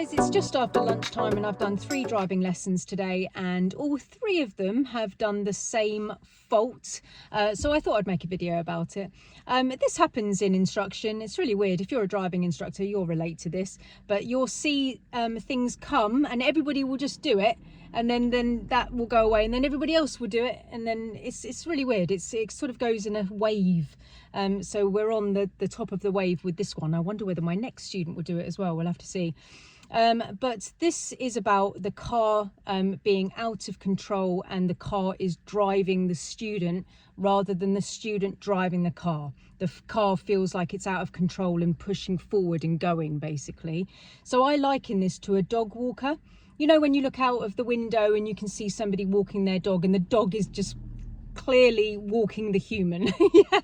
guys, it's just after lunchtime and I've done 3 driving lessons today, and all 3 of them have done the same fault. So I thought I'd make a video about it. This happens in instruction. It's really weird. If you're a driving instructor, you'll relate to this, but you'll see things come and everybody will just do it, and then that will go away, and then everybody else will do it, and then it's really weird. It sort of goes in a wave. So we're on the top of the wave with this one. I wonder whether my next student will do it as well. We'll have to see. But this is about the car being out of control, and the car is driving the student rather than the student driving the car. The car feels like it's out of control and pushing forward and going, basically. So I liken this to a dog walker. You know, when you look out of the window and you can see somebody walking their dog, and the dog is just clearly walking the human. Yeah.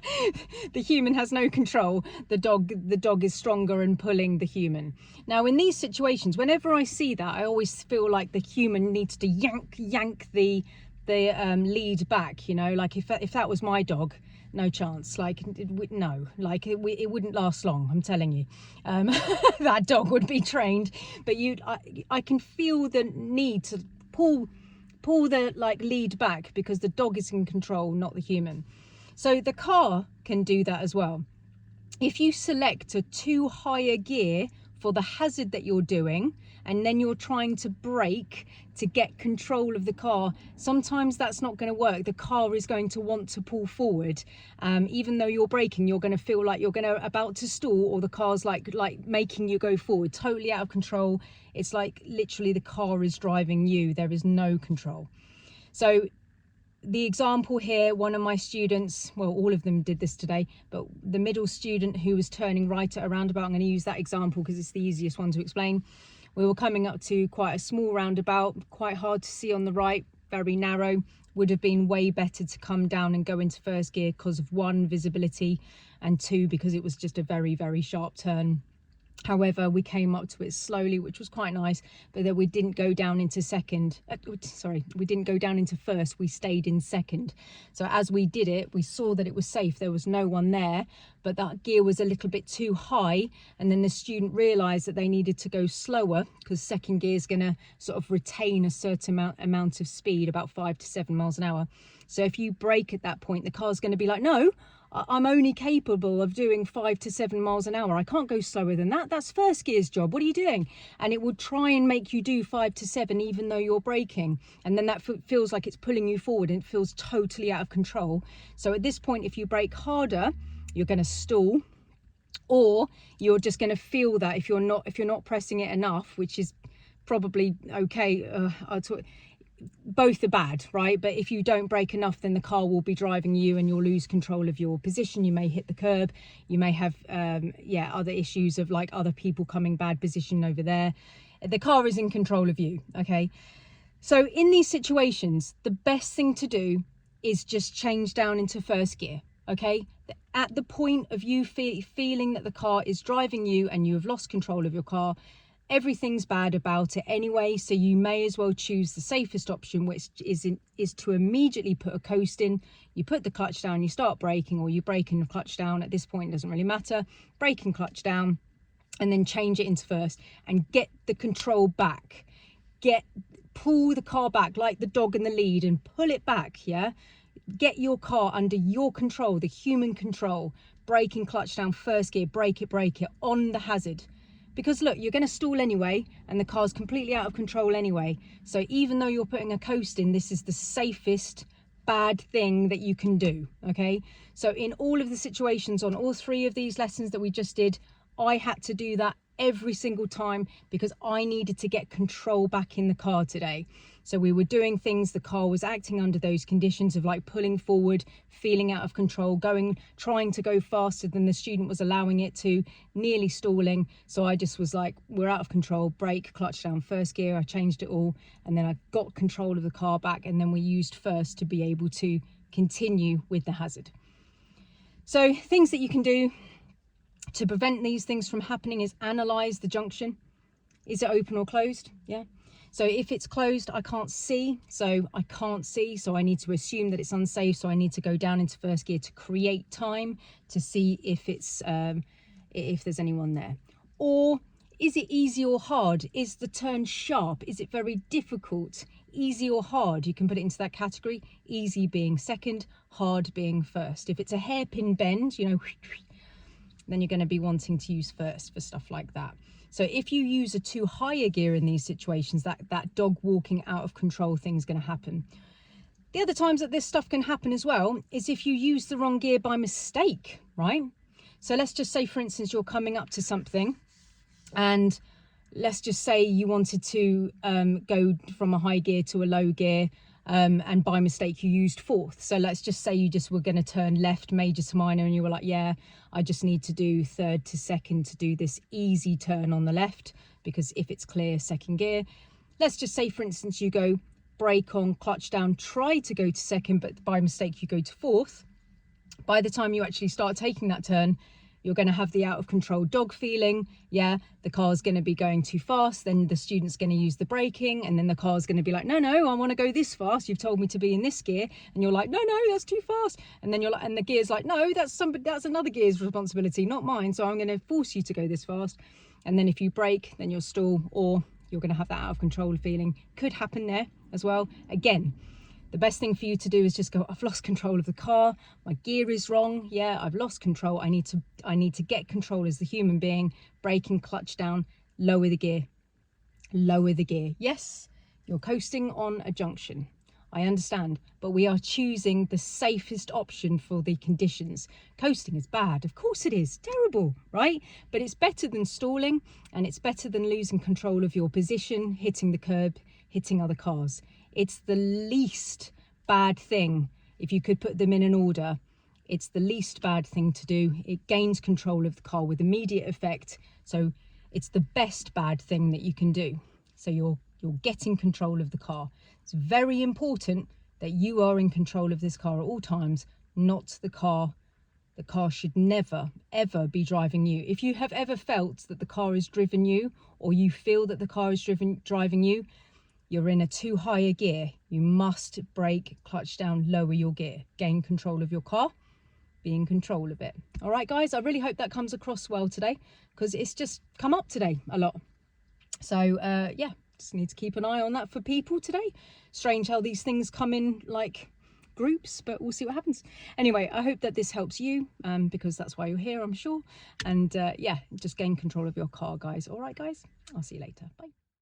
The human has no control. The dog is stronger and pulling the human. Now in these situations, whenever I see that, I always feel like the human needs to yank the lead back, you know, like if that was my dog, no chance. Like, no, like it wouldn't last long, I'm telling you. That dog would be trained, but I can feel the need to pull the lead back, because the dog is in control, not the human. So the car can do that as well. If you select a too high a gear for the hazard that you're doing, and then you're trying to brake to get control of the car, sometimes that's not going to work. The car is going to want to pull forward. Even though you're braking, you're going to feel like you're about to stall, or the car's like making you go forward, totally out of control. It's like literally the car is driving you. There is no control. So the example here, one of my students, well, all of them did this today, but the middle student who was turning right at a roundabout, I'm going to use that example because it's the easiest one to explain. We were coming up to quite a small roundabout, quite hard to see on the right, very narrow. Would have been way better to come down and go into first gear because of 1, visibility, and 2, because it was just a very, very sharp turn. However, we came up to it slowly, which was quite nice, but then we didn't go down into we didn't go down into first, we stayed in second. So as we did it, we saw that it was safe, there was no one there, but that gear was a little bit too high, and then the student realised that they needed to go slower, because second gear is going to sort of retain a certain amount of speed, about 5 to 7 miles an hour. So if you brake at that point, the car's going to be like, no, I'm only capable of doing 5 to 7 miles an hour. I can't go slower than that. That's first gear's job. What are you doing? And it will try and make you do 5 to 7 even though you're braking. And then that feels like it's pulling you forward, and it feels totally out of control. So at this point, if you brake harder, you're going to stall, or you're just going to feel that if you're not pressing it enough, which is probably okay. Both are bad, right? But if you don't brake enough, then the car will be driving you and you'll lose control of your position. You may hit the curb. You may have other issues of like other people coming bad position over there. The car is in control of you. Okay, so in these situations, the best thing to do is just change down into first gear. Okay, at the point of you feeling that the car is driving you and you have lost control of your car, everything's bad about it anyway, so you may as well choose the safest option, which is to immediately put a coast in. You put the clutch down, you start braking, or you brake and clutch down. At this point, it doesn't really matter. Brake and clutch down, and then change it into first and get the control back. Pull the car back like the dog in the lead and pull it back. Yeah, get your car under your control, the human control. Brake and clutch down, first gear, brake it on the hazard. Because look, you're going to stall anyway, and the car's completely out of control anyway. So even though you're putting a coast in, this is the safest bad thing that you can do. Okay, so in all of the situations on all 3 of these lessons that we just did, I had to do that every single time because I needed to get control back in the car today. So we were doing things, the car was acting under those conditions of like pulling forward, feeling out of control, trying to go faster than the student was allowing it to, nearly stalling. So I just was like, we're out of control, brake, clutch down, first gear. I changed it all, and then I got control of the car back, and then we used first to be able to continue with the hazard. So things that you can do to prevent these things from happening is analyze the junction. Is it open or closed? Yeah. So if it's closed, I can't see, so I need to assume that it's unsafe. So I need to go down into first gear to create time to see if it's if there's anyone there. Or Is it easy or hard? Is the turn sharp? Is it very difficult? Easy or hard? You can put it into that category. Easy being second, hard being first. If it's a hairpin bend, you know, then you're going to be wanting to use first for stuff like that. So if you use a too high a gear in these situations, that dog walking out of control thing is going to happen. The other times that this stuff can happen as well is if you use the wrong gear by mistake, right? So let's just say, for instance, you're coming up to something, and let's just say you wanted to go from a high gear to a low gear, and by mistake you used fourth. So let's just say you just were going to turn left major to minor, and you were like, yeah, I just need to do third to second to do this easy turn on the left, because if it's clear, second gear. Let's just say, for instance, you go brake on, clutch down, try to go to second, but by mistake you go to fourth. By the time you actually start taking that turn, you're going to have the out of control dog feeling. Yeah, the car's going to be going too fast. Then the student's going to use the braking, and then the car's going to be like, no, I want to go this fast. You've told me to be in this gear. And you're like, no, that's too fast. And then you're like, and the gear's like, no, that's another gear's responsibility, not mine. So I'm going to force you to go this fast. And then if you brake, then you'll stall, or you're going to have that out of control feeling. Could happen there as well. Again, the best thing for you to do is just go, I've lost control of the car. My gear is wrong. Yeah, I've lost control. I need to get control as the human being. Braking, clutch down, lower the gear. Lower the gear. Yes, you're coasting on a junction. I understand, but we are choosing the safest option for the conditions. Coasting is bad. Of course it is. Terrible, right? But it's better than stalling, and it's better than losing control of your position, hitting the curb, hitting other cars. It's the least bad thing. If you could put them in an order, it's the least bad thing to do. It gains control of the car with immediate effect. So it's the best bad thing that you can do. So you're getting control of the car. It's very important that you are in control of this car at all times, not the car. The car should never, ever be driving you. If you have ever felt that the car has driven you, or you feel that the car is driving you, you're in a too high a gear. You must brake, clutch down, lower your gear, gain control of your car, be in control of it. All right, guys, I really hope that comes across well today, because it's just come up today a lot. So yeah, just need to keep an eye on that for people today. Strange how these things come in like groups, but we'll see what happens. Anyway, I hope that this helps you, because that's why you're here, I'm sure. And yeah, just gain control of your car, guys. All right, guys, I'll see you later. Bye.